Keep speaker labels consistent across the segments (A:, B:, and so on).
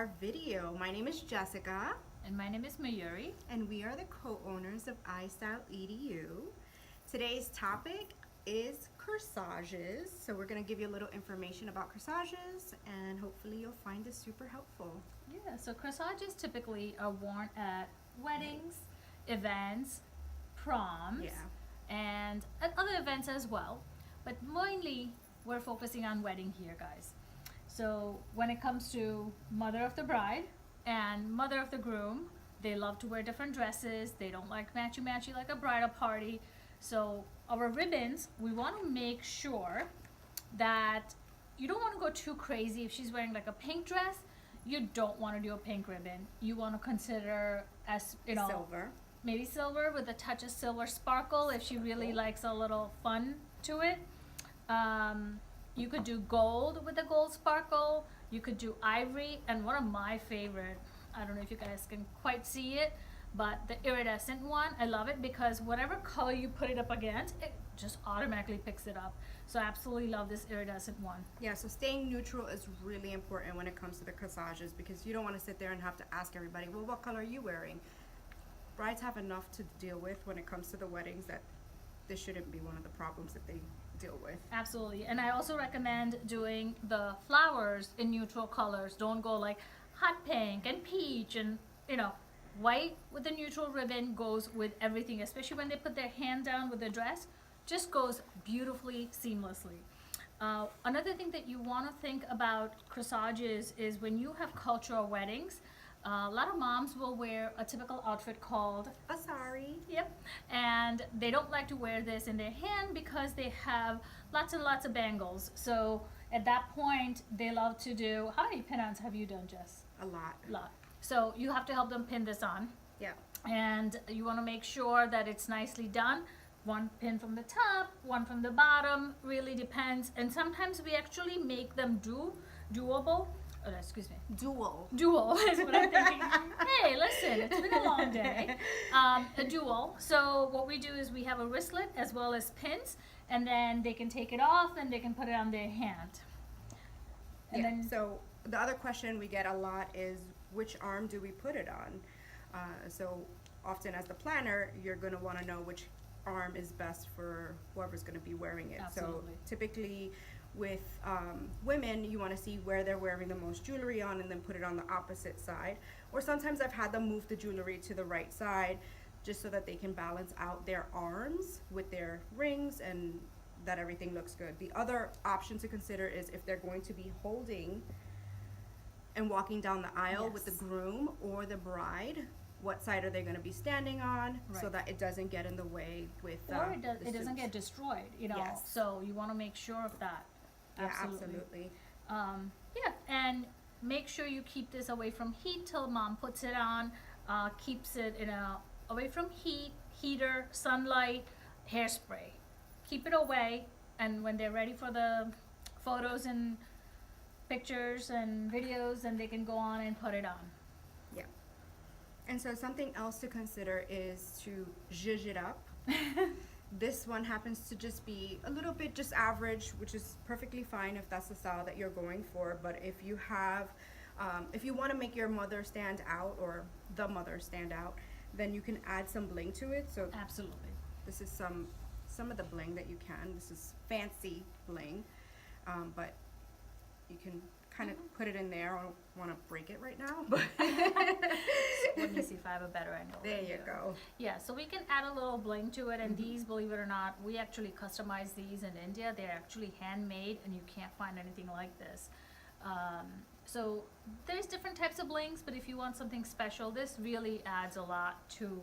A: our video. My name is Jessica.
B: And my name is Mayuri.
A: And we are the co-owners of iStyle EDU. Today's topic is corsages. So we're going to give you a little information about corsages and hopefully you'll find this super helpful.
B: Yeah, so corsages typically are worn at weddings, events, proms, and at other events as well. But mainly, we're focusing on wedding here, guys. So when it comes to mother of the bride and mother of the groom, they love to wear different dresses. They don't like matchy-matchy like a bridal party. So our ribbons, we want to make sure that you don't want to go too crazy. If she's wearing like a pink dress, you don't want to do a pink ribbon. You want to consider, as you know,
A: silver.
B: Maybe silver with a touch of silver sparkle if she really likes a little fun to it. You could do gold with a gold sparkle. You could do ivory, and one of my favorite, I don't know if you guys can quite see it, but the iridescent one, I love it because whatever color you put it up against, it just automatically picks it up. So I absolutely love this iridescent one.
A: Yeah, so staying neutral is really important when it comes to the corsages because you don't want to sit there and have to ask everybody, well, what color are you wearing? Brides have enough to deal with when it comes to the weddings that this shouldn't be one of the problems that they deal with.
B: Absolutely. And I also recommend doing the flowers in neutral colors. Don't go like hot pink and peach and, you know, white with the neutral ribbon goes with everything, especially when they put their hand down with the dress, just goes beautifully, seamlessly. Another thing that you want to think about corsages is when you have cultural weddings, a lot of moms will wear a typical outfit called
A: a sari.
B: Yep. And they don't like to wear this in their hand because they have lots and lots of bangles. So at that point, they love to do, how many pin-ons have you done, Jess?
A: A lot.
B: A lot. So you have to help them pin this on.
A: Yeah.
B: And you want to make sure that it's nicely done. One pin from the top, one from the bottom, really depends. And sometimes we actually make them doable. Excuse me.
A: Dual
B: is what I'm thinking. Hey, listen, it's been a long day. A dual. So what we do is we have a wristlet as well as pins, and then they can take it off and they can put it on their hand.
A: And then, so the other question we get a lot is which arm do we put it on? So often as the planner, you're going to want to know which arm is best for whoever's going to be wearing it.
B: Absolutely.
A: So typically with women, you want to see where they're wearing the most jewelry on and then put it on the opposite side. Or sometimes I've had them move the jewelry to the right side just so that they can balance out their arms with their rings and that everything looks good. The other option to consider is if they're going to be holding and walking down the aisle with the groom or the bride, what side are they going to be standing on so that it doesn't get in the way with
B: or it doesn't get destroyed, you know. So you want to make sure of that.
A: Absolutely.
B: Yeah, and make sure you keep this away from heat till mom puts it on, keeps it away from heat, heater, sunlight, hairspray. Keep it away, and when they're ready for the photos and pictures and videos, then they can go on and put it on.
A: Yeah. And so something else to consider is to zhuzh it up. This one happens to just be a little bit just average, which is perfectly fine if that's the style that you're going for. But if you have, if you want to make your mother stand out or the mother stand out, then you can add some bling to it. So
B: absolutely,
A: this is some of the bling that you can. This is fancy bling, but you can kind of put it in there. I don't want to break it right now, but
B: let me see if I have a better angle.
A: There you go.
B: Yeah, so we can add a little bling to it, and these, believe it or not, we actually customize these in India. They're actually handmade, and you can't find anything like this. So there's different types of blings, but if you want something special, this really adds a lot to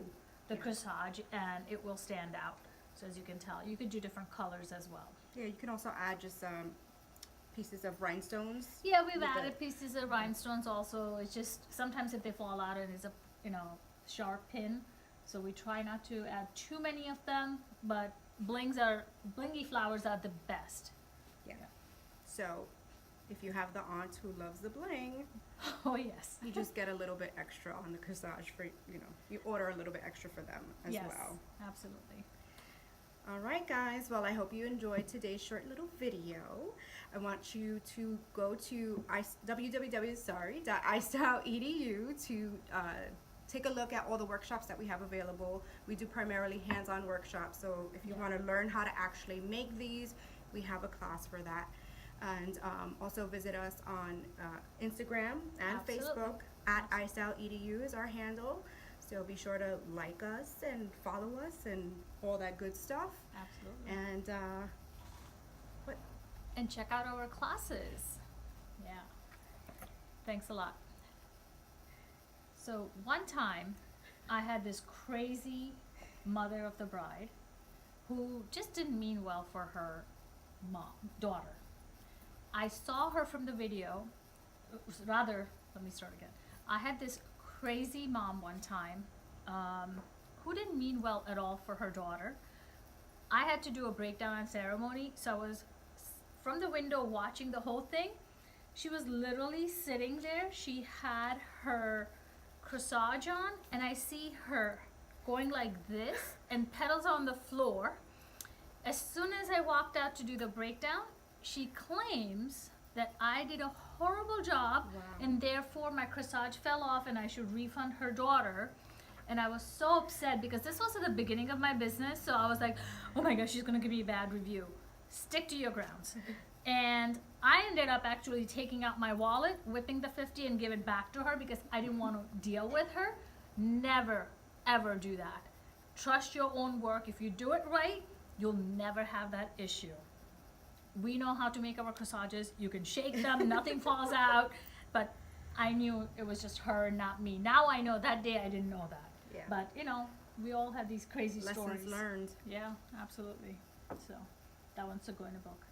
B: the corsage, and it will stand out. So as you can tell, you could do different colors as well.
A: Yeah, you can also add just pieces of rhinestones.
B: Yeah, we've added pieces of rhinestones also. It's just sometimes if they fall out and it's a sharp pin, so we try not to add too many of them. But blingy flowers are the best.
A: Yeah. So if you have the aunt who loves the bling,
B: oh yes,
A: you just get a little bit extra on the corsage for you order a little bit extra for them as well.
B: Absolutely.
A: All right, guys. Well, I hope you enjoyed today's short little video. I want you to go to www.istyle.edu to take a look at all the workshops that we have available. We do primarily hands-on workshops, so if you want to learn how to actually make these, we have a class for that. And also visit us on Instagram and Facebook at iStyleEDU is our handle. So be sure to like us and follow us and all that good stuff.
B: Absolutely.
A: And what?
B: And check out our classes. Yeah. Thanks a lot. So one time, I had this crazy mother of the bride who just didn't mean well for her daughter. I saw her from the video, rather, let me start again. I had this crazy mom one time who didn't mean well at all for her daughter. I had to do a breakdown on ceremony, so I was from the window watching the whole thing. She was literally sitting there. She had her corsage on, and I see her going like this and petals on the floor. As soon as I walked out to do the breakdown, she claims that I did a horrible job, and therefore my corsage fell off and I should refund her daughter. And I was so upset because this was at the beginning of my business, so I was like, oh my gosh, she's gonna give me a bad review. Stick to your grounds. And I ended up actually taking out my wallet, whipping the 50 and give it back to her because I didn't want to deal with her. Never, ever do that. Trust your own work. If you do it right, you'll never have that issue. We know how to make our corsages. You can shake them, nothing falls out. But I knew it was just her, not me. Now I know. That day I didn't know that.
A: Yeah.
B: But, you know, we all have these crazy stories.
A: Lessons learned.
B: Yeah, absolutely. So that one's to go in a book.